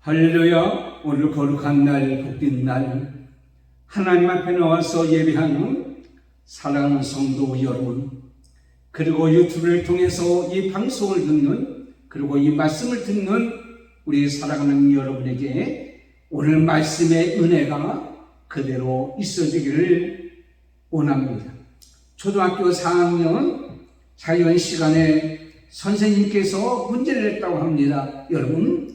할렐루야. 오늘 거룩한 날, 복된 날, 하나님 앞에 나와서 예배하는 사랑하는 성도 여러분, 그리고 유튜브를 통해서 이 방송을 듣는, 그리고 이 말씀을 듣는 우리 사랑하는 여러분에게 오늘 말씀의 은혜가 그대로 있어지기를 원합니다. 초등학교 4학년 자연 시간에 선생님께서 문제를 냈다고 합니다. 여러분,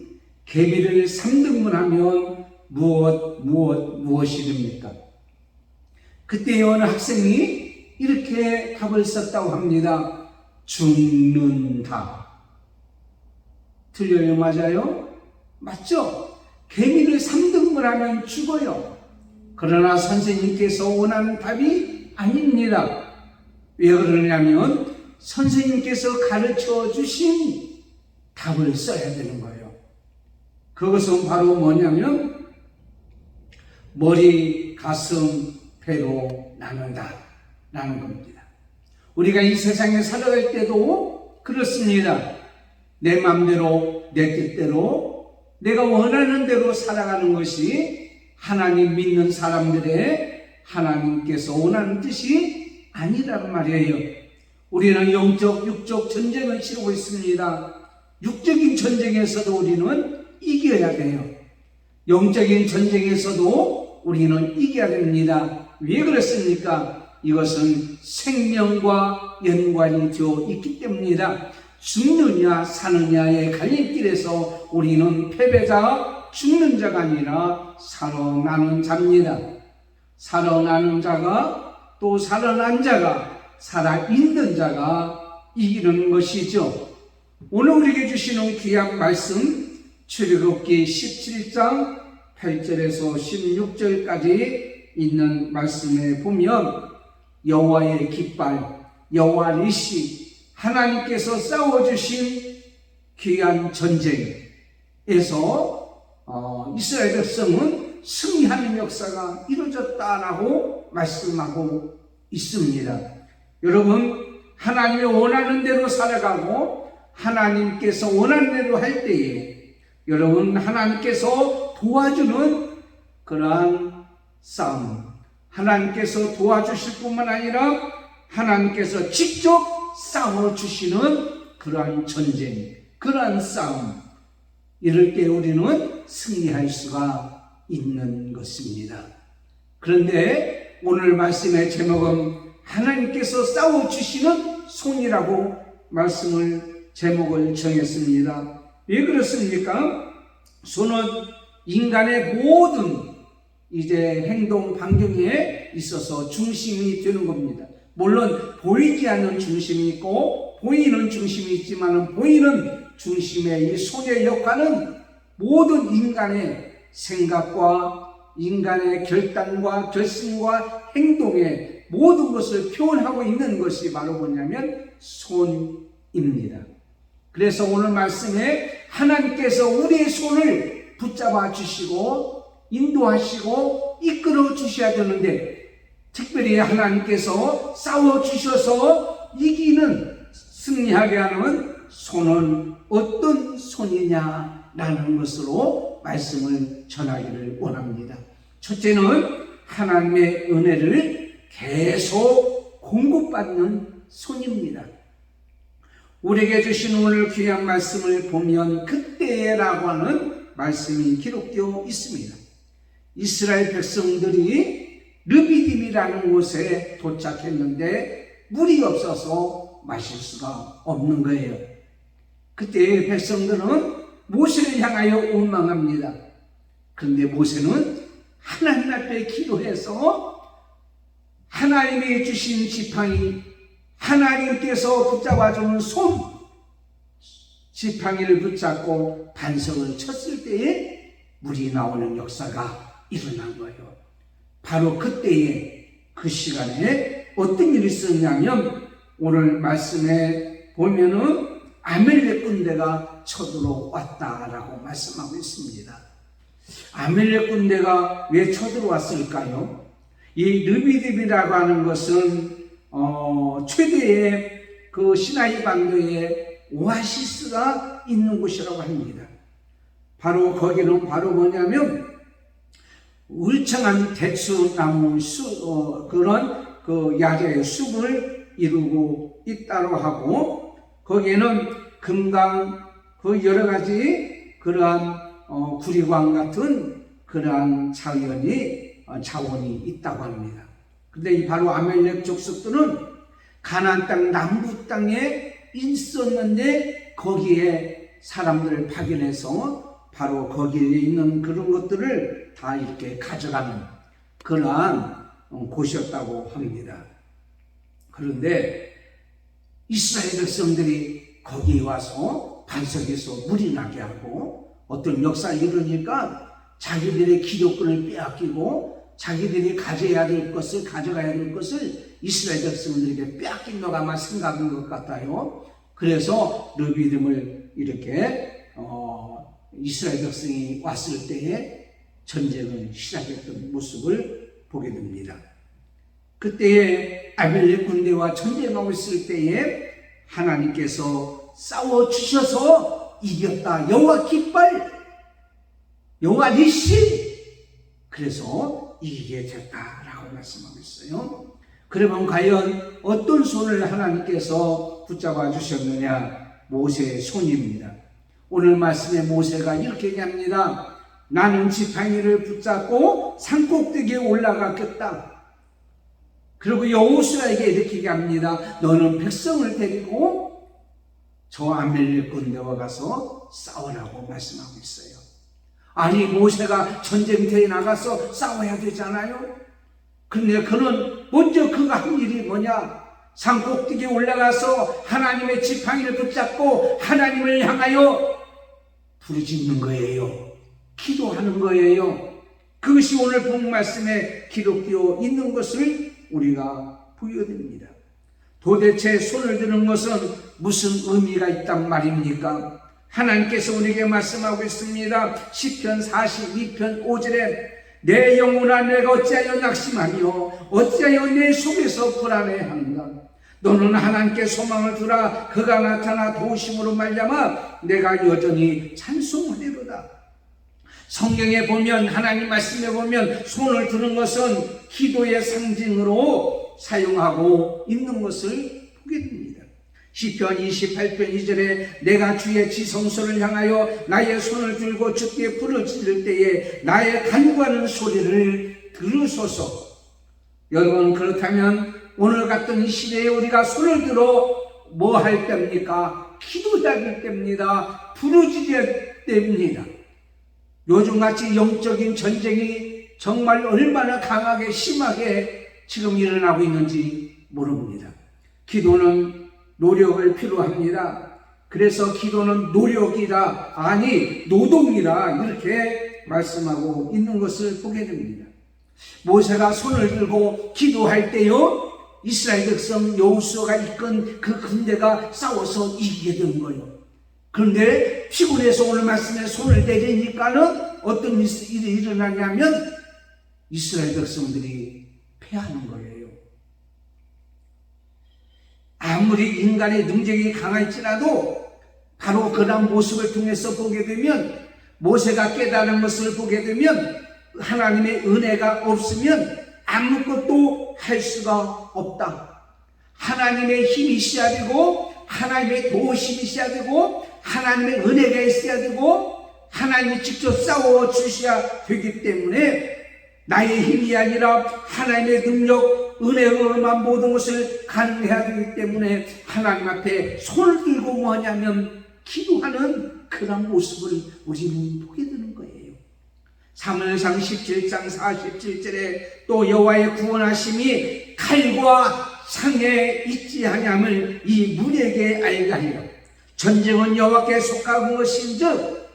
개미를 3등분하면 무엇이 됩니까? 그때 어느 학생이 이렇게 답을 썼다고 합니다. 죽는다. 틀려요? 맞아요? 맞죠? 개미를 3등분하면 죽어요. 그러나 선생님께서 원하는 답이 아닙니다. 왜 그러냐면 선생님께서 가르쳐 주신 답을 써야 되는 거예요. 그것은 바로 뭐냐면 머리, 가슴, 배로 나눈다 라는 겁니다. 우리가 이 세상에 살아갈 때도 그렇습니다. 내 마음대로, 내 뜻대로, 내가 원하는 대로 살아가는 것이 하나님 믿는 사람들의 하나님께서 원하는 뜻이 아니란 말이에요. 우리는 영적, 육적 전쟁을 치르고 있습니다. 육적인 전쟁에서도 우리는 이겨야 돼요. 영적인 전쟁에서도 우리는 이겨야 됩니다. 왜 그렇습니까? 이것은 생명과 연관이 되어 있기 때문이다. 죽느냐 사느냐의 갈림길에서 우리는 패배자, 죽는 자가 아니라 살아나는 자입니다. 살아나는 자가, 또 살아난 자가, 살아있는 자가 이기는 것이죠. 오늘 우리에게 주시는 귀한 말씀, 출애굽기 17장 8절에서 16절까지 있는 말씀에 보면 여호와의 깃발, 여호와 니시, 하나님께서 싸워주신 귀한 전쟁에서 이스라엘 백성은 승리하는 역사가 이루어졌다라고 말씀하고 있습니다. 여러분, 하나님이 원하는 대로 살아가고 하나님께서 원하는 대로 할 때에 여러분, 하나님께서 도와주는 그러한 싸움, 하나님께서 도와주실 뿐만 아니라 하나님께서 직접 싸워주시는 그러한 전쟁, 그러한 싸움, 이럴 때 우리는 승리할 수가 있는 것입니다. 그런데 오늘 말씀의 제목은 하나님께서 싸워주시는 손이라고 제목을 정했습니다. 왜 그렇습니까? 손은 인간의 모든 행동 반경에 있어서 중심이 되는 겁니다. 물론 보이지 않는 중심이 있고 보이는 중심이 있지만 보이는 중심의 이 손의 역할은 모든 인간의 생각과 인간의 결단과 결심과 행동의 모든 것을 표현하고 있는 것이 바로 뭐냐면 손입니다. 그래서 오늘 말씀에 하나님께서 우리의 손을 붙잡아 주시고 인도하시고 이끌어 주셔야 되는데, 특별히 하나님께서 싸워 주셔서 이기는, 승리하게 하는 손은 어떤 손이냐라는 것으로 말씀을 전하기를 원합니다. 첫째는 하나님의 은혜를 계속 공급받는 손입니다. 우리에게 주신 오늘 귀한 말씀을 보면 그때라고 하는 말씀이 기록되어 있습니다. 이스라엘 백성들이 르비딤이라는 곳에 도착했는데 물이 없어서 마실 수가 없는 거예요. 그때 백성들은 모세를 향하여 원망합니다. 그런데 모세는 하나님 앞에 기도해서 하나님이 주신 지팡이, 하나님께서 붙잡아주는 손, 지팡이를 붙잡고 반석을 쳤을 때에 물이 나오는 역사가 일어난 거예요. 바로 그때에, 그 시간에 어떤 일이 있었냐면 오늘 말씀에 보면은 아멜렉 군대가 쳐들어왔다라고 말씀하고 있습니다. 아멜렉 군대가 왜 쳐들어왔을까요? 이 르비딤이라고 하는 것은 최대의 그 시나이 반도에 오아시스가 있는 곳이라고 합니다. 바로 거기는 바로 뭐냐면 울창한 대추나무 그런 그 야자의 숲을 이루고 있다고 하고, 거기에는 금강 그 여러 가지 그러한 구리광 같은 그러한 자원이 있다고 합니다. 근데 이 바로 아멜렉 족속들은 가나안 땅 남부 땅에 있었는데 거기에 사람들을 파견해서 바로 거기에 있는 그런 것들을 다 이렇게 가져가는 그러한 곳이었다고 합니다. 그런데 이스라엘 백성들이 거기에 와서 반석에서 물이 나게 하고 어떤 역사를 이루니까 자기들의 기득권을 빼앗기고 자기들이 가져야 될 것을, 가져가야 될 것을 이스라엘 백성들에게 빼앗긴 거가 아마 생각인 것 같아요. 그래서 르비딤을 이렇게 이스라엘 백성이 왔을 때에 전쟁을 시작했던 모습을 보게 됩니다. 그때에 아벨렉 군대와 전쟁하고 있을 때에 하나님께서 싸워주셔서 이겼다. 여호와 깃발, 여호와 니시. 그래서 이기게 됐다라고 말씀하고 있어요. 그러면 과연 어떤 손을 하나님께서 붙잡아 주셨느냐? 모세의 손입니다. 오늘 말씀에 모세가 이렇게 얘기합니다. 나는 지팡이를 붙잡고 산꼭대기에 올라갔겠다. 그리고 여호수아에게 이렇게 얘기합니다. 너는 백성을 데리고 저 아멜렉 군대와 가서 싸우라고 말씀하고 있어요. 아니, 모세가 전쟁터에 나가서 싸워야 되잖아요. 그런데 그는 먼저 그가 한 일이 뭐냐? 산꼭대기에 올라가서 하나님의 지팡이를 붙잡고 하나님을 향하여 부르짖는 거예요. 기도하는 거예요. 그것이 오늘 본 말씀에 기록되어 있는 것을 우리가 보여드립니다. 도대체 손을 드는 것은 무슨 의미가 있단 말입니까? 하나님께서 우리에게 말씀하고 있습니다. 시편 42편 5절에 내 영혼아 내가 어찌하여 낙심하며 어찌하여 내 속에서 불안해한다. 너는 하나님께 소망을 두라. 그가 나타나 도우심으로 말미암아 내가 여전히 찬송하리로다. 성경에 보면, 하나님 말씀에 보면 손을 드는 것은 기도의 상징으로 사용하고 있는 것을 보게 됩니다. 시편 28편 2절에 내가 주의 지성소를 향하여 나의 손을 들고 주께 부르짖을 때에 나의 간구하는 소리를 들으소서. 여러분, 그렇다면 오늘 같은 이 시대에 우리가 손을 들어 뭐 할 때입니까? 기도할 때입니다. 부르짖을 때입니다. 요즘같이 영적인 전쟁이 정말 얼마나 강하게 심하게 지금 일어나고 있는지 모릅니다. 기도는 노력을 필요합니다. 그래서 기도는 노력이다, 아니 노동이다, 이렇게 말씀하고 있는 것을 보게 됩니다. 모세가 손을 들고 기도할 때요, 이스라엘 백성 여호수아가 이끈 그 군대가 싸워서 이기게 된 거예요. 그런데 피곤해서 오늘 말씀에 손을 내리니까는 어떤 일이 일어나냐면 이스라엘 백성들이 패하는 거예요. 아무리 인간의 능력이 강할지라도 바로 그런 모습을 통해서 보게 되면, 모세가 깨달은 것을 보게 되면 하나님의 은혜가 없으면 아무것도 할 수가 없다. 하나님의 힘이 있어야 되고 하나님의 도우심이 있어야 되고 하나님의 은혜가 있어야 되고 하나님이 직접 싸워 주셔야 되기 때문에 나의 힘이 아니라 하나님의 능력, 은혜로만 모든 것을 가능해야 되기 때문에 하나님 앞에 손을 들고 뭐하냐면 기도하는 그런 모습을 우리는 보게 되는 거예요. 사무엘상 17장 47절에 또 여호와의 구원하심이 칼과 상에 있지 아니함을 이 문에게 알게 하리라. 전쟁은 여호와께 속한 것인즉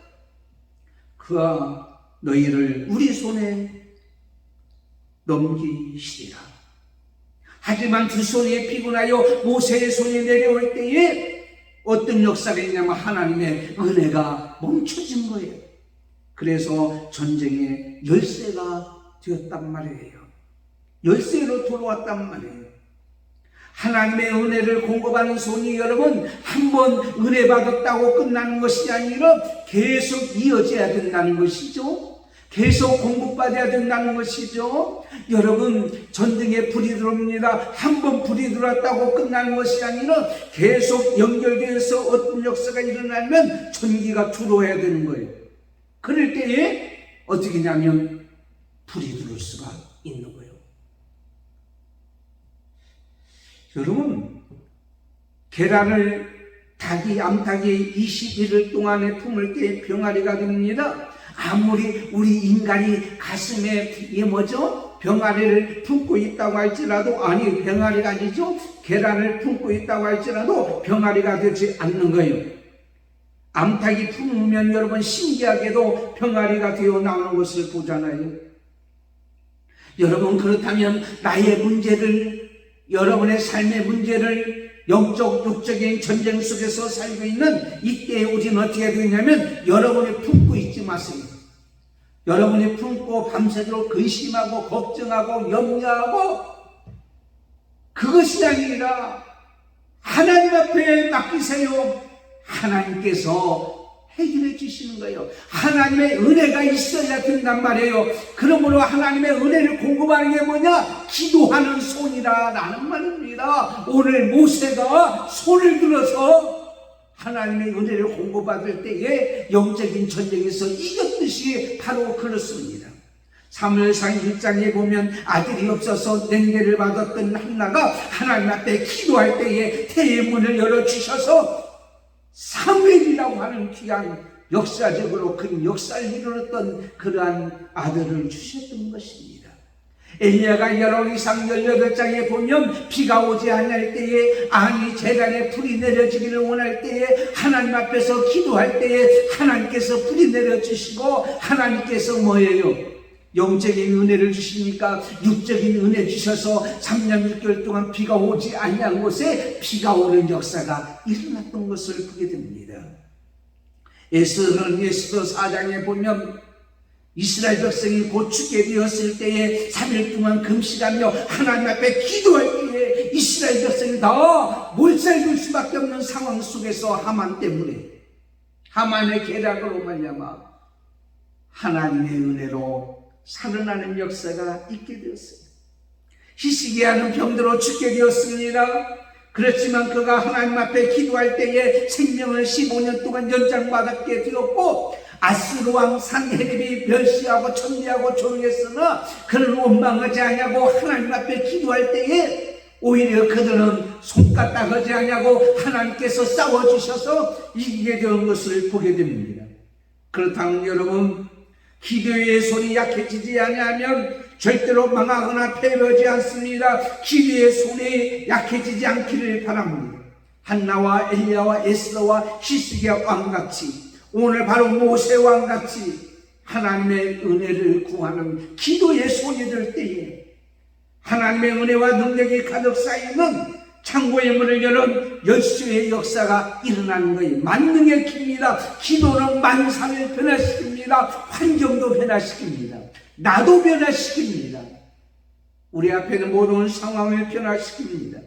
그가 너희를 우리 손에 넘기시리라. 하지만 두 손이 피곤하여 모세의 손이 내려올 때에 어떤 역사가 있냐면 하나님의 은혜가 멈춰진 거예요. 그래서 전쟁의 열쇠가 되었단 말이에요. 열쇠로 돌아왔단 말이에요. 하나님의 은혜를 공급하는 손이 여러분 한 번 은혜 받았다고 끝나는 것이 아니라 계속 이어져야 된다는 것이죠. 계속 공급받아야 된다는 것이죠. 여러분, 전등에 불이 들어옵니다. 한번 불이 들어왔다고 끝나는 것이 아니라 계속 연결되어서 어떤 역사가 일어나면 전기가 들어와야 되는 거예요. 그럴 때에 어떻게 하냐면 불이 들어올 수가 있는 거예요. 여러분, 계란을 암탉이 21일 동안에 품을 때 병아리가 됩니다. 아무리 우리 인간이 가슴에 병아리를 품고 있다고 할지라도, 아니 병아리가 아니죠, 계란을 품고 있다고 할지라도 병아리가 되지 않는 거예요. 암탉이 품으면 여러분 신기하게도 병아리가 되어 나오는 것을 보잖아요. 여러분, 그렇다면 나의 문제를, 여러분의 삶의 문제를 영적, 육적인 전쟁 속에서 살고 있는 이때에 우리는 어떻게 되냐면 여러분이 품고 있지 마세요. 여러분이 품고 밤새도록 근심하고 걱정하고 염려하고, 그것이 아니라 하나님 앞에 맡기세요. 하나님께서 해결해 주시는 거예요. 하나님의 은혜가 있어야 된단 말이에요. 그러므로 하나님의 은혜를 공급하는 게 뭐냐? 기도하는 손이라는 말입니다. 오늘 모세가 손을 들어서 하나님의 은혜를 공급받을 때에 영적인 전쟁에서 이겼듯이 바로 그렇습니다. 사무엘상 1장에 보면 아들이 없어서 냉대를 받았던 한나가 하나님 앞에 기도할 때에 태의 문을 열어주셔서 사무엘이라고 하는 귀한, 역사적으로 큰 역사를 이루었던 그러한 아들을 주셨던 것입니다. 엘리야가 열왕기상 18장에 보면 비가 오지 않을 때에, 아니 재단에 불이 내려지기를 원할 때에 하나님 앞에서 기도할 때에 하나님께서 불이 내려주시고, 하나님께서 뭐예요? 영적인 은혜를 주시니까 육적인 은혜 주셔서 3년 6개월 동안 비가 오지 않는 곳에 비가 오는 역사가 일어났던 것을 보게 됩니다. 에스더 4장에 보면 이스라엘 백성이 곧 죽게 되었을 때에 3일 동안 금식하며 하나님 앞에 기도할 때에 이스라엘 백성이 다 몰살될 수밖에 없는 상황 속에서 하만 때문에, 하만의 계략으로 말미암아 하나님의 은혜로 살아나는 역사가 있게 되었어요. 히스기야는 병들어 죽게 되었습니다. 그렇지만 그가 하나님 앞에 기도할 때에 생명을 15년 동안 연장받게 되었고, 아수르 왕 산헤립이 멸시하고 천대하고 조롱했으나 그는 원망하지 아니하고 하나님 앞에 기도할 때에 오히려 그들은 손가락하지 아니하고 하나님께서 싸워주셔서 이기게 된 것을 보게 됩니다. 그렇다면 여러분, 기도의 손이 약해지지 아니하면 절대로 망하거나 패배하지 않습니다. 기도의 손이 약해지지 않기를 바랍니다. 한나와 엘리야와 에스더와 히스기야 왕같이, 오늘 바로 모세 왕같이 하나님의 은혜를 구하는 기도의 손이 될 때에 하나님의 은혜와 능력이 가득 쌓이는 창고의 문을 여는 열수의 역사가 일어나는 거예요. 만능의 기입니다. 기도는 만상을 변화시킵니다. 환경도 변화시킵니다. 나도 변화시킵니다. 우리 앞에는 모든 상황을 변화시킵니다.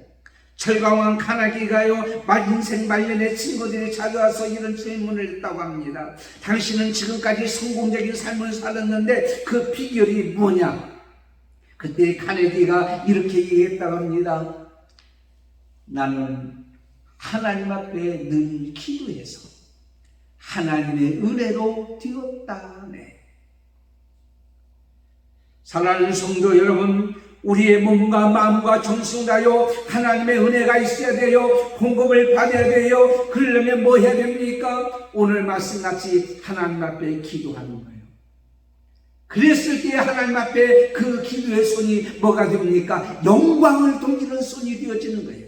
철강왕 카나기가요, 인생 말년에 친구들이 찾아와서 이런 질문을 했다고 합니다. 당신은 지금까지 성공적인 삶을 살았는데 그 비결이 뭐냐? 그때 카네기가 이렇게 얘기했다고 합니다. 나는 하나님 앞에 늘 기도해서 하나님의 은혜로 되었다네. 사랑하는 성도 여러분, 우리의 몸과 마음과 정신을 다하여 하나님의 은혜가 있어야 돼요. 공급을 받아야 돼요. 그러려면 뭐 해야 됩니까? 오늘 말씀같이 하나님 앞에 기도하는 거예요. 그랬을 때 하나님 앞에 그 기도의 손이 뭐가 됩니까? 영광을 돌리는 손이 되어지는 거예요.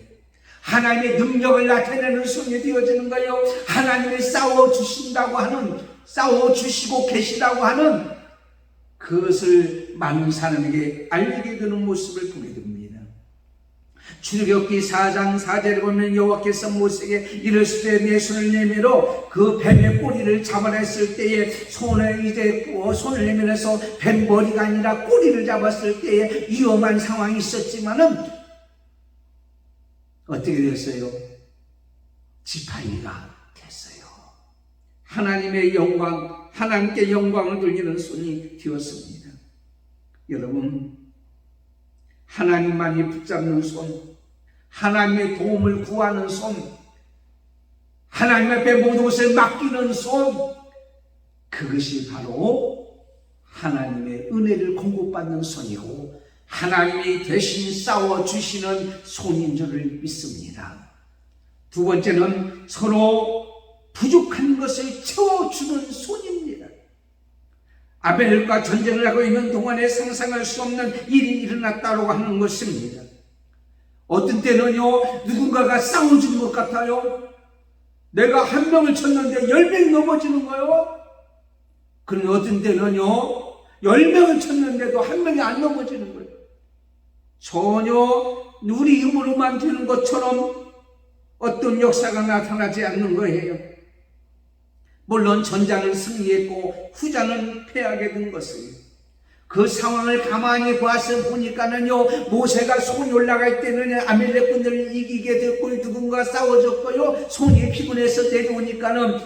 하나님의 능력을 나타내는 손이 되어지는 거예요. 하나님이 싸워주신다고 하는, 싸워주시고 계시다고 하는 그것을 많은 사람에게 알리게 되는 모습을 보게 됩니다. 출애굽기 4장 4절에 보면 여호와께서 모세에게 이르시되 내 손을 내밀어 그 뱀의 꼬리를 잡아냈을 때에 손을 내밀어서 뱀 머리가 아니라 꼬리를 잡았을 때에 위험한 상황이 있었지만은 어떻게 됐어요? 지팡이가 됐어요. 하나님의 영광, 하나님께 영광을 돌리는 손이 되었습니다. 여러분, 하나님만이 붙잡는 손, 하나님의 도움을 구하는 손, 하나님 앞에 모든 것을 맡기는 손, 그것이 바로 하나님의 은혜를 공급받는 손이고 하나님이 대신 싸워주시는 손인 줄을 믿습니다. 두 번째는 서로 부족한 것을 채워주는 손입니다. 아벨과 전쟁을 하고 있는 동안에 상상할 수 없는 일이 일어났다고 하는 것입니다. 어떤 때는요, 누군가가 싸워주는 것 같아요. 내가 한 명을 쳤는데 10명이 넘어지는 거예요. 그런데 어떤 때는요, 10명을 쳤는데도 한 명이 안 넘어지는 거예요. 전혀 우리 힘으로만 되는 것처럼 어떤 역사가 나타나지 않는 거예요. 물론 전자는 승리했고 후자는 패하게 된 것이에요. 그 상황을 가만히 봐서 보니까는요, 모세가 손이 올라갈 때는 아멜렉 군들을 이기게 됐고 누군가 싸워줬고요, 손이 피곤해서 내려오니까는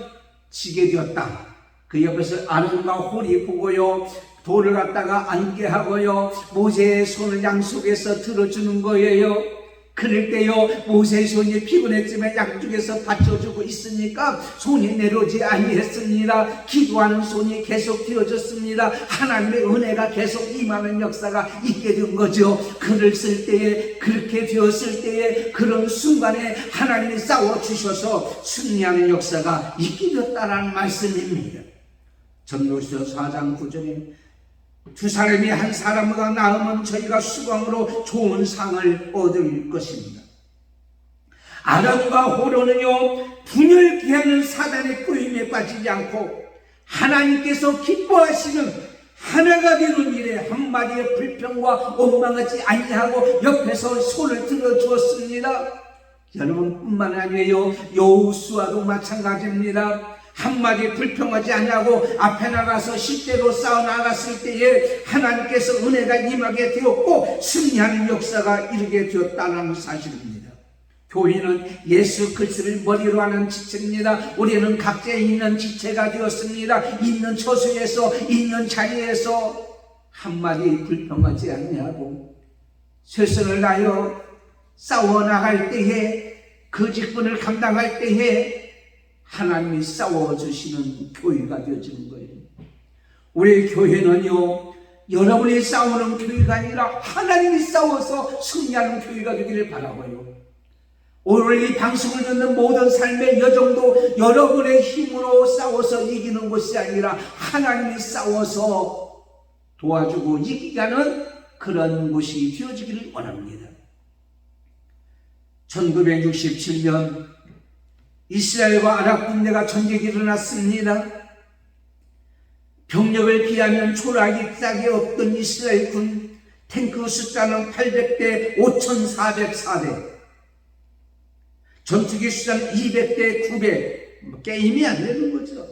지게 되었다. 그 옆에서 아론과 홀이 보고요, 돌을 갖다가 앉게 하고요, 모세의 손을 양속에서 들어주는 거예요. 그럴 때요, 모세의 손이 피곤했지만 양쪽에서 받쳐주고 있으니까 손이 내려오지 아니했습니다. 기도하는 손이 계속 되어졌습니다. 하나님의 은혜가 계속 임하는 역사가 있게 된 거죠. 글을 쓸 때에, 그렇게 되었을 때에 그런 순간에 하나님이 싸워주셔서 승리하는 역사가 있게 되었다는 말씀입니다. 전도서 4장 9절에 두 사람이 한 사람보다 나으면 저희가 수강으로 좋은 상을 얻을 것입니다. 아론과 호로는요, 분열케 하는 사단의 꼬임에 빠지지 않고 하나님께서 기뻐하시는 하나가 되는 일에 한마디의 불평과 원망하지 아니하고 옆에서 손을 들어주었습니다. 여러분뿐만 아니에요, 여호수아도 마찬가지입니다. 한마디 불평하지 아니하고 앞에 나가서 실제로 싸워 나갔을 때에 하나님께서 은혜가 임하게 되었고 승리하는 역사가 이르게 되었다는 사실입니다. 교회는 예수 그리스도를 머리로 하는 지체입니다. 우리는 각자 있는 지체가 되었습니다. 있는 처소에서, 있는 자리에서 한마디 불평하지 아니하고 최선을 다하여 싸워 나갈 때에, 그 직분을 감당할 때에 하나님이 싸워주시는 교회가 되어지는 거예요. 우리 교회는요, 여러분이 싸우는 교회가 아니라 하나님이 싸워서 승리하는 교회가 되기를 바라고요. 오늘 이 방송을 듣는 모든 삶의 여정도 여러분의 힘으로 싸워서 이기는 것이 아니라 하나님이 싸워서 도와주고 이기게 하는 그런 곳이 되어지기를 원합니다. 1967년 이스라엘과 아랍 군대가 전쟁이 일어났습니다. 병력을 비하면 초락이 짝이 없던 이스라엘 군, 탱크 숫자는 800대 5,404대, 전투기 숫자는 200대 900, 게임이 안 되는 거죠.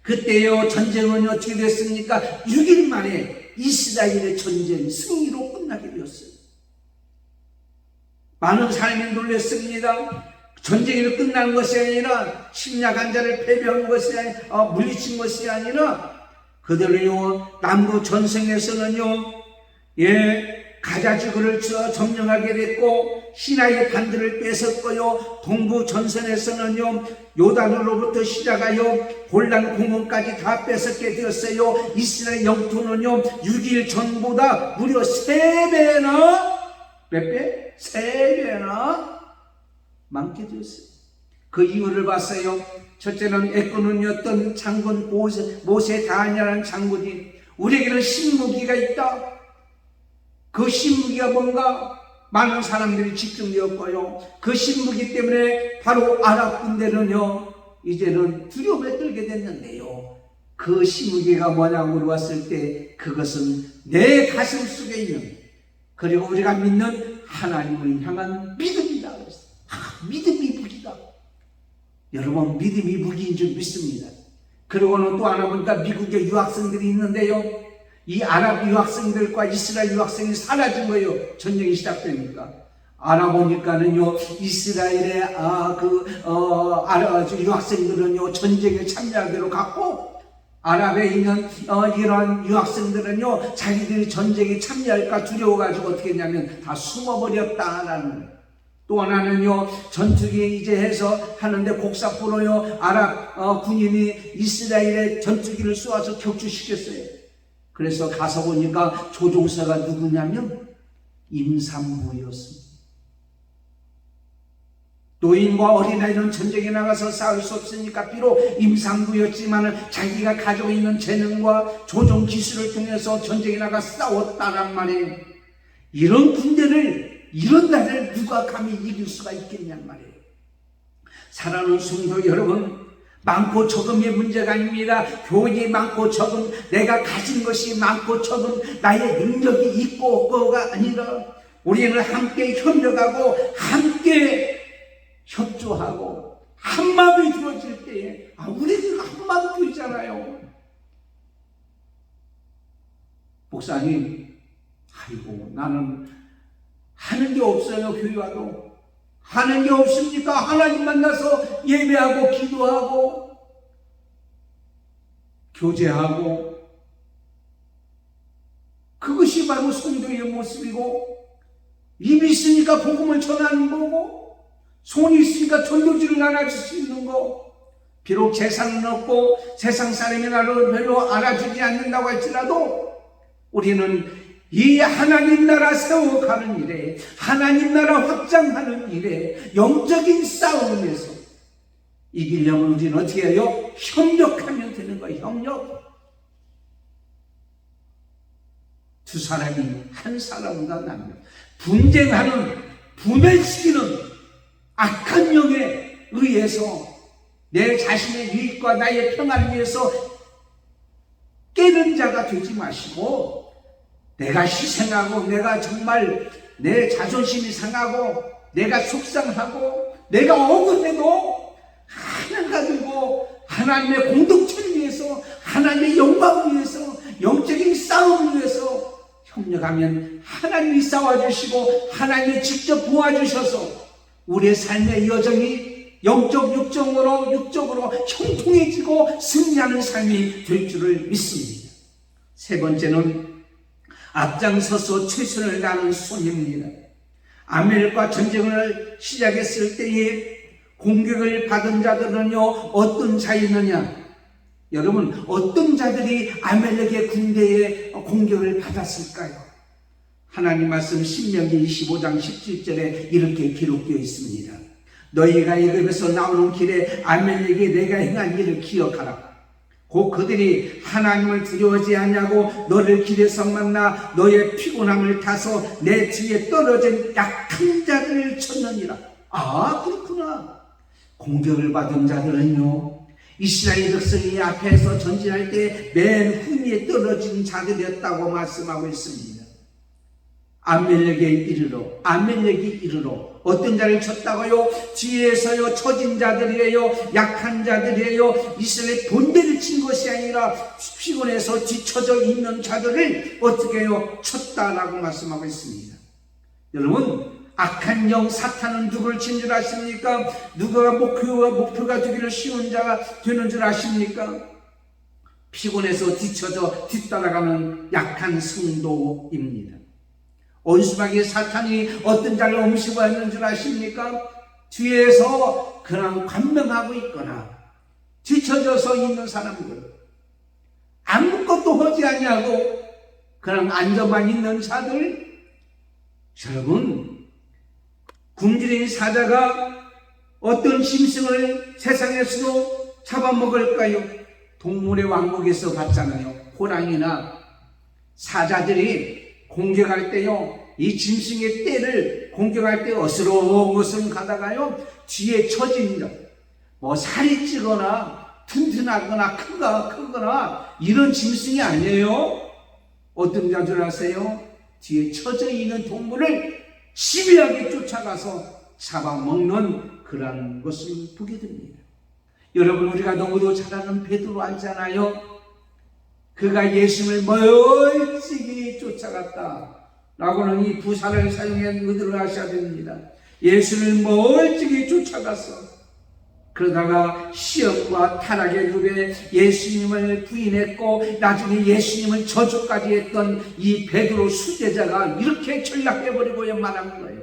그때요, 전쟁은 어떻게 됐습니까? 6일 만에 이스라엘의 전쟁 승리로 끝나게 되었어요. 많은 사람이 놀랐습니다. 전쟁이 끝난 것이 아니라 침략 한자를 패배한 것이 아니라 물리친 것이 아니라 그들은요, 남부 전쟁에서는요, 가자 지구를 점령하게 됐고 시나이 반도를 뺏었고요, 동부 전선에서는요, 요단으로부터 시작하여 골란 공원까지 다 뺏었게 되었어요. 이스라엘 영토는요, 6일 전보다 무려 3배나, 몇 배? 3배나 많게 되었어요. 그 이유를 봤어요. 첫째는 애꾸는이었던 장군 모세 다니엘이라는 장군이 우리에게는 신무기가 있다. 그 신무기가 뭔가 많은 사람들이 집중되었고요. 그 신무기 때문에 바로 아랍 군대는요, 이제는 두려움에 떨게 됐는데요. 그 신무기가 뭐냐고 물어봤을 때 그것은 내 가슴 속에 있는, 그리고 우리가 믿는 하나님을 향한 믿음이다. 믿음이 무기다. 여러분, 믿음이 무기인 줄 믿습니다. 그리고는 또 하나 보니까 미국에 유학생들이 있는데요, 이 아랍 유학생들과 이스라엘 유학생이 사라진 거예요. 전쟁이 시작되니까. 알아보니까는요, 이스라엘의 유학생들은요, 전쟁에 참여하기로 갔고, 아랍에 있는 이러한 유학생들은요, 자기들이 전쟁에 참여할까 두려워가지고 어떻게 했냐면 다 숨어버렸다라는 거예요. 또 하나는요, 전투기 이제 해서 하는데 곡사포로요, 아랍 군인이 이스라엘의 전투기를 쏘아서 격추시켰어요. 그래서 가서 보니까 조종사가 누구냐면 임산부였습니다. 노인과 어린아이는 전쟁에 나가서 싸울 수 없으니까 비록 임산부였지만 자기가 가지고 있는 재능과 조종 기술을 통해서 전쟁에 나가 싸웠다란 말이에요. 이런 군대를, 이런 나라를 누가 감히 이길 수가 있겠냔 말이에요. 사랑하는 성도 여러분, 많고 적음의 문제가 아닙니다. 교육이 많고 적음, 내가 가진 것이 많고 적음, 나의 능력이 있고 없고가 아니라 우리는 함께 협력하고 함께 협조하고 한마음이 주어질 때에 우리는 한마음 되잖아요. 목사님, 아이고 나는 하는 게 없어요. 교회 와도 하는 게 없습니까? 하나님 만나서 예배하고 기도하고 교제하고, 그것이 바로 성도의 모습이고, 입이 있으니까 복음을 전하는 거고, 손이 있으니까 전도지를 나눠줄 수 있는 거. 비록 재산은 없고 세상 사람이 나를 별로 알아주지 않는다고 할지라도 우리는 이 하나님 나라 세워가는 일에, 하나님 나라 확장하는 일에, 영적인 싸움에서 이기려면 우리는 어떻게 해요? 협력하면 되는 거예요. 협력. 두 사람이 한 사람보다 납니다. 분쟁하는, 분열시키는 악한 영에 의해서 내 자신의 유익과 나의 평안을 위해서 깨는 자가 되지 마시고, 내가 희생하고 내가 정말 내 자존심이 상하고 내가 속상하고 내가 억울해도 하나 가지고 하나님의 공동체를 위해서, 하나님의 영광을 위해서, 영적인 싸움을 위해서 협력하면 하나님이 싸워주시고 하나님이 직접 도와주셔서 우리의 삶의 여정이 영적 육적으로 형통해지고 승리하는 삶이 될 줄을 믿습니다. 세 번째는 앞장서서 최선을 다하는 손입니다. 아멜렉과 전쟁을 시작했을 때에 공격을 받은 자들은요, 어떤 자였느냐? 여러분, 어떤 자들이 아멜렉의 군대에 공격을 받았을까요? 하나님 말씀 신명기 25장 17절에 이렇게 기록되어 있습니다. 너희가 애굽에서 나오는 길에 아멜렉이 내가 행한 일을 기억하라. 곧 그들이 하나님을 두려워하지 않냐고 너를 길에서 만나 너의 피곤함을 타서 내 뒤에 떨어진 약한 자들을 쳤느니라. 아, 그렇구나. 공격을 받은 자들은요, 이스라엘 백성이 앞에서 전진할 때 맨 후미에 떨어진 자들이었다고 말씀하고 있습니다. 아멜렉이 이르러 어떤 자를 쳤다고요? 뒤에서요, 처진 자들이에요, 약한 자들이에요. 이스라엘 본대를 친 것이 아니라 피곤해서 뒤처져 있는 자들을 어떻게 해요? 쳤다라고 말씀하고 있습니다. 여러분, 악한 영 사탄은 누구를 친 줄 아십니까? 누가 목표가 되기를 쉬운 자가 되는 줄 아십니까? 피곤해서 뒤처져 뒤따라가는 약한 성도입니다. 온수박이 사탄이 어떤 자를 음식하는 줄 아십니까? 뒤에서 그냥 관명하고 있거나 뒤처져서 있는 사람들, 아무것도 하지 아니하고 그냥 앉아만 있는 자들. 여러분, 굶주린 사자가 어떤 짐승을 세상에서도 잡아먹을까요? 동물의 왕국에서 봤잖아요. 호랑이나 사자들이 공격할 때요, 이 짐승의 떼를 공격할 때 어스렁어스렁 가다가요, 뒤에 처집니다. 뭐 살이 찌거나 튼튼하거나 크거나 이런 짐승이 아니에요. 어떤 자들 아세요? 뒤에 처져 있는 동물을 시비하게 쫓아가서 잡아먹는 그런 것을 보게 됩니다. 여러분, 우리가 너무도 잘 아는 베드로 알잖아요. 그가 예수님을 멀찍이 쫓아갔다 라고는 이 부사를 사용해 의도를 하셔야 됩니다. 예수를 멀찍이 쫓아가서 그러다가 시험과 타락의 늪에 예수님을 부인했고 나중에 예수님을 저주까지 했던 이 베드로 수제자가 이렇게 전락해버리고 말한 거예요.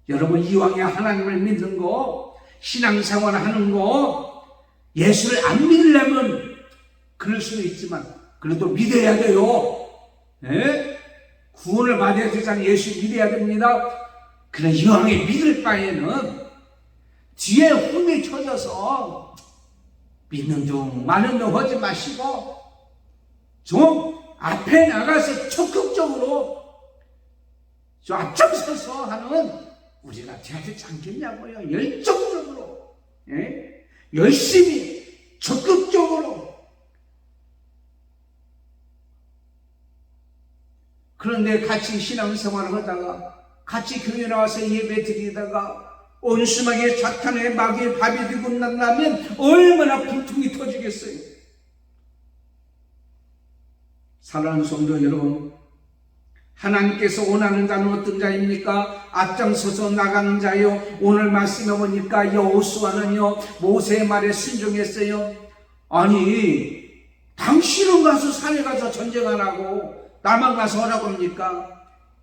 여러분, 이왕에 하나님을 믿는 거, 신앙생활 하는 거, 예수를 안 믿으려면 그럴 수도 있지만 그래도 믿어야 돼요. 예? 구원을 받아야 되잖아요. 예수 믿어야 됩니다. 그래, 이왕에 믿을 바에는 뒤에 흠이 쳐져서 믿는 중 마는 중 하지 마시고 좀 앞에 나가서 적극적으로 저 앞장서서 하는 우리가 돼야 되지 않겠냐고요. 열정적으로, 예? 열심히 적극적으로. 그런데 같이 신앙생활을 하다가 같이 교회 나와서 예배 드리다가 온순하게 사탄의 마귀의 밥이 되고 난다면 얼마나 분통이 터지겠어요. 사랑하는 성도 여러분, 하나님께서 원하는 자는 어떤 자입니까? 앞장서서 나가는 자요. 오늘 말씀해 보니까 여호수아는요 모세의 말에 순종했어요. 아니, 당신은 가서 산에 가서 전쟁 안 하고 나만 가서 하라고 합니까?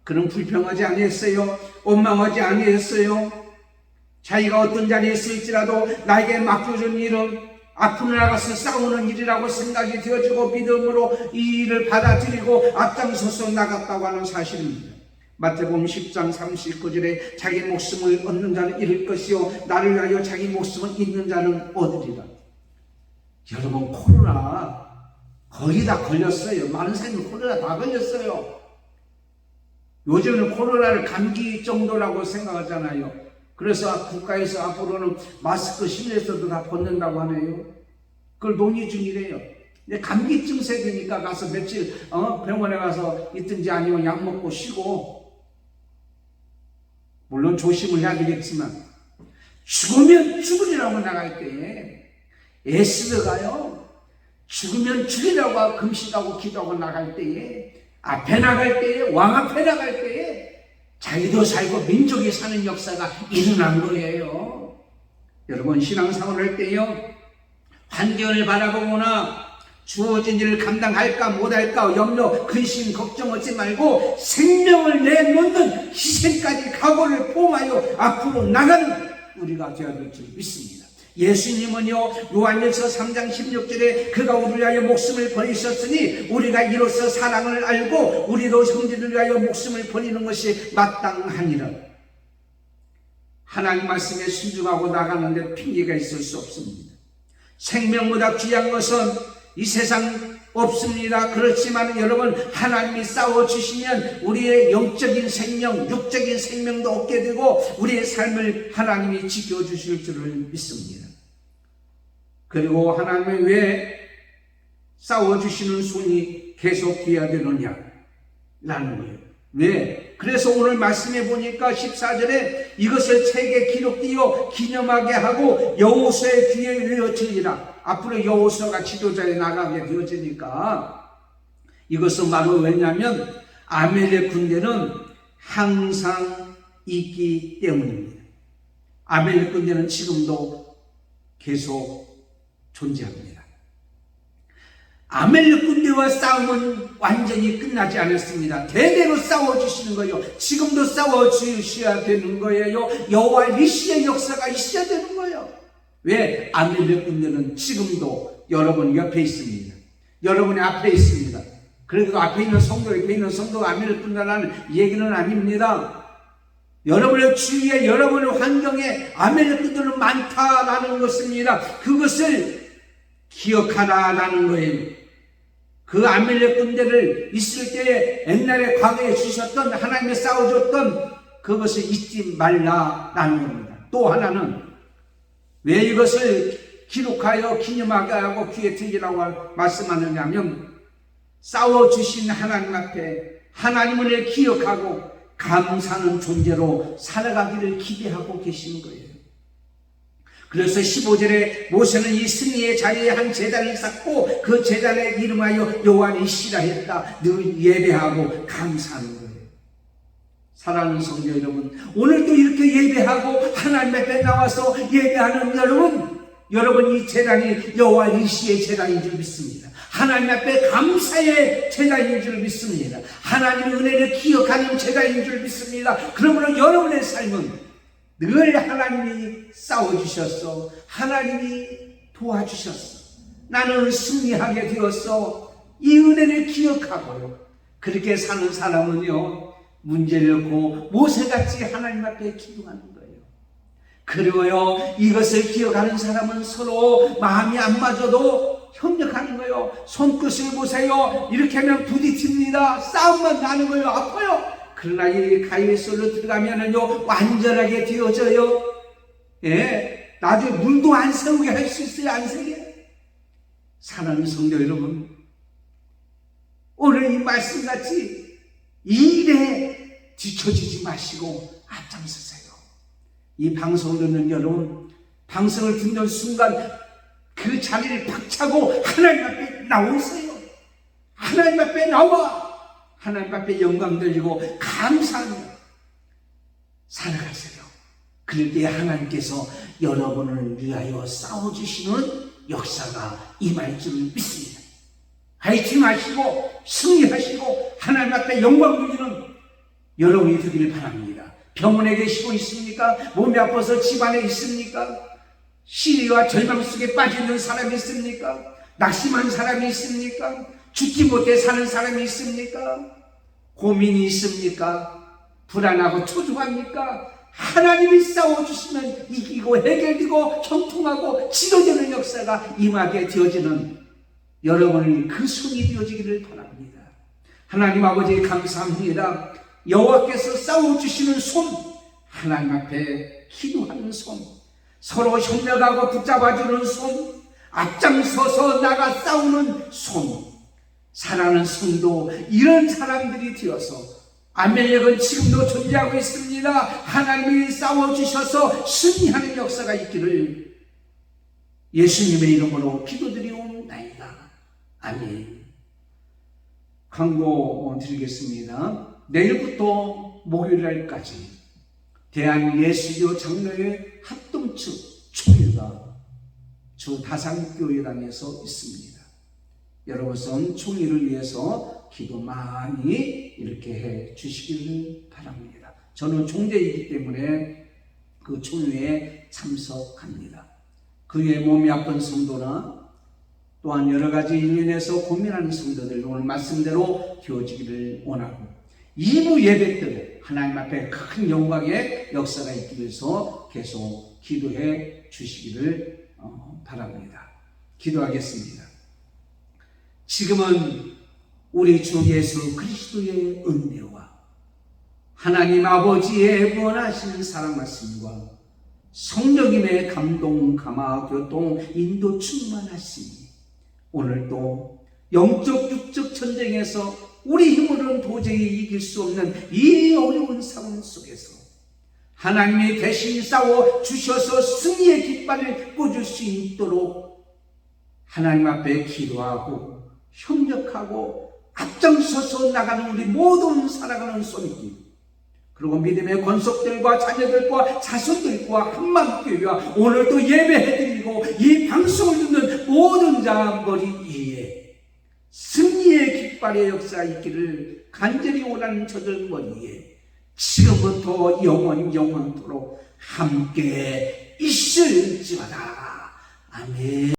그는 불평하지 아니했어요. 원망하지 아니했어요. 자기가 어떤 자리에 있을지라도 나에게 맡겨준 일은 앞으로 나가서 싸우는 일이라고 생각이 되어지고 믿음으로 이 일을 받아들이고 앞장서서 나갔다고 하는 사실입니다. 마태복음 10장 39절에 자기 목숨을 얻는 자는 잃을 것이요 나를 위하여 자기 목숨을 잃는 자는 얻으리라. 여러분, 코로나 거의 다 걸렸어요. 많은 사람이 코로나 다 걸렸어요. 요즘은 코로나를 감기 정도라고 생각하잖아요. 그래서 국가에서 앞으로는 마스크 실내에서도 다 벗는다고 하네요. 그걸 논의 중이래요. 근데 감기 증세 되니까 가서 며칠 병원에 가서 있든지 아니면 약 먹고 쉬고, 물론 조심을 해야 되겠지만 죽으면 죽으리라고 나갈 때에 에스더가요 죽으면 죽이라고 금식하고 기도하고 나갈 때에 앞에 나갈 때에 왕 앞에 나갈 때에 자기도 살고 민족이 사는 역사가 일어난 거예요. 여러분, 신앙생활을 할 때요 환경을 바라보거나 주어진 일을 감당할까 못할까 염려, 근심, 걱정하지 말고 생명을 내놓는 희생까지 각오를 포함하여 앞으로 나가는 우리가 되어야 될 줄 믿습니다. 예수님은요 요한일서 3장 16절에 그가 우리를 위하여 목숨을 버리셨으니 우리가 이로써 사랑을 알고 우리도 형제를 위하여 목숨을 버리는 것이 마땅하니라. 하나님 말씀에 순종하고 나가는데 핑계가 있을 수 없습니다. 생명보다 귀한 것은 이 세상 없습니다. 그렇지만 여러분, 하나님이 싸워주시면 우리의 영적인 생명, 육적인 생명도 얻게 되고 우리의 삶을 하나님이 지켜주실 줄을 믿습니다. 그리고 하나님이 왜 싸워주시는 손이 계속 돼야 되느냐 라는 거예요. 왜? 그래서 오늘 말씀해 보니까 14절에 이것을 책에 기록되어 기념하게 하고 여호수아의 귀에 외워지리라. 앞으로 여호수아가 지도자에 나가게 되어지니까 이것은 바로 왜냐하면 아멜렉 군대는 항상 있기 때문입니다. 아멜렉 군대는 지금도 계속 존재합니다. 아멜렉 군대와 싸움은 완전히 끝나지 않았습니다. 대대로 싸워주시는 거예요. 지금도 싸워주셔야 되는 거예요. 여호와 니시의 역사가 있어야 되는 거예요. 왜? 아멜렉 군대는 지금도 여러분 옆에 있습니다. 여러분의 앞에 있습니다. 그래도 앞에 있는 성도, 옆에 있는 성도가 아멜렉 군대라는 얘기는 아닙니다. 여러분의 주위에, 여러분의 환경에 아멜렉 군대는 많다라는 것입니다. 그것을 기억하라라는 거예요. 그 아멜렉 군대를 있을 때에 옛날에 과거에 주셨던 하나님이 싸워줬던 그것을 잊지 말라라는 겁니다. 또 하나는 왜 이것을 기록하여 기념하게 하고 귀에 들리라고 말씀하느냐 하면 싸워주신 하나님 앞에 하나님을 기억하고 감사하는 존재로 살아가기를 기대하고 계시는 거예요. 그래서 15절에 모세는 이 승리의 자리에 한 제단을 쌓고 그 제단에 이름하여 여호와 니시라 했다. 늘 예배하고 감사하는 거예요. 사랑하는 성도 여러분, 오늘도 이렇게 예배하고 하나님 앞에 나와서 예배하는 여러분 이 제단이 여호와 니시의 제단인 줄 믿습니다. 하나님 앞에 감사의 제단인 줄 믿습니다. 하나님의 은혜를 기억하는 제단인 줄 믿습니다. 그러므로 여러분의 삶은 늘 하나님이 싸워주셨어. 하나님이 도와주셨어. 나는 승리하게 되었어. 이 은혜를 기억하고요. 그렇게 사는 사람은요, 문제를 없고 모세같이 하나님 앞에 기도하는 거예요. 그리고요, 이것을 기억하는 사람은 서로 마음이 안 맞아도 협력하는 거예요. 손끝을 보세요. 이렇게 하면 부딪힙니다. 싸움만 나는 거예요. 아파요. 그러나 이 가위솔로 들어가면은요, 완전하게 되어져요. 예, 나중에 물도 안 새우게 할 수 있어요. 안 새게. 사랑하는 성도 여러분, 오늘 이 말씀같이 이 일에 뒤처지지 마시고 앞장서세요. 이 방송을 듣는 여러분, 방송을 듣는 순간 그 자리를 박차고 하나님 앞에 나오세요. 하나님 앞에 나와 하나님 앞에 영광 돌리고 감사하며 살아가세요. 그럴 때 하나님께서 여러분을 위하여 싸워주시는 역사가 임할 줄 믿습니다. 화이팅 하시고 승리하시고 하나님 앞에 영광 돌리는 여러분이 되기를 바랍니다. 병원에 계시고 있습니까? 몸이 아파서 집안에 있습니까? 시리와 절망 속에 빠지는 사람이 있습니까? 낙심한 사람이 있습니까? 죽지 못해 사는 사람이 있습니까? 고민이 있습니까? 불안하고 초조합니까? 하나님이 싸워주시면 이기고 해결되고 형통하고 치료되는 역사가 임하게 되어지는 여러분이 그 손이 되어지기를 바랍니다. 하나님 아버지 감사합니다. 여호와께서 싸워주시는 손, 하나님 앞에 기도하는 손, 서로 협력하고 붙잡아주는 손, 앞장서서 나가 싸우는 손, 사랑하는 성도, 이런 사람들이 되어서 아멜렉은 지금도 존재하고 있습니다. 하나님이 싸워주셔서 승리하는 역사가 있기를 예수님의 이름으로 기도드리옵나이다. 아멘. 광고 드리겠습니다. 내일부터 목요일날까지 대한예수교 장로회 합동측 총회가 주 다산교회당에서 있습니다. 여러분 총회를 위해서 기도 많이 이렇게 해 주시기를 바랍니다. 저는 총재이기 때문에 그 총회에 참석합니다. 그의 몸이 아픈 성도나 또한 여러 가지 일면에서 고민하는 성도들 오늘 말씀대로 되어지기를 원하고 2부 예배 때 하나님 앞에 큰 영광의 역사가 있기 위해서 계속 기도해 주시기를 바랍니다. 기도하겠습니다. 지금은 우리 주 예수 그리스도의 은혜와 하나님 아버지의 무한하신 사랑 말씀과 성령님의 감동, 감화, 교통, 인도 충만하시니 오늘도 영적 육적 전쟁에서 우리 힘으로는 도저히 이길 수 없는 이 어려운 상황 속에서 하나님이 대신 싸워 주셔서 승리의 깃발을 꽂을 수 있도록 하나님 앞에 기도하고 협력하고 앞장서서 나가는 우리 모든 살아가는 손길, 그리고 믿음의 권속들과 자녀들과 자손들과 한마음교회와 오늘도 예배해드리고 이 방송을 듣는 모든 자 머리 위에 승리의 깃발의 역사가 있기를 간절히 원하는 저들 머리에 지금부터 영원토록 함께 있을지어다. 아멘.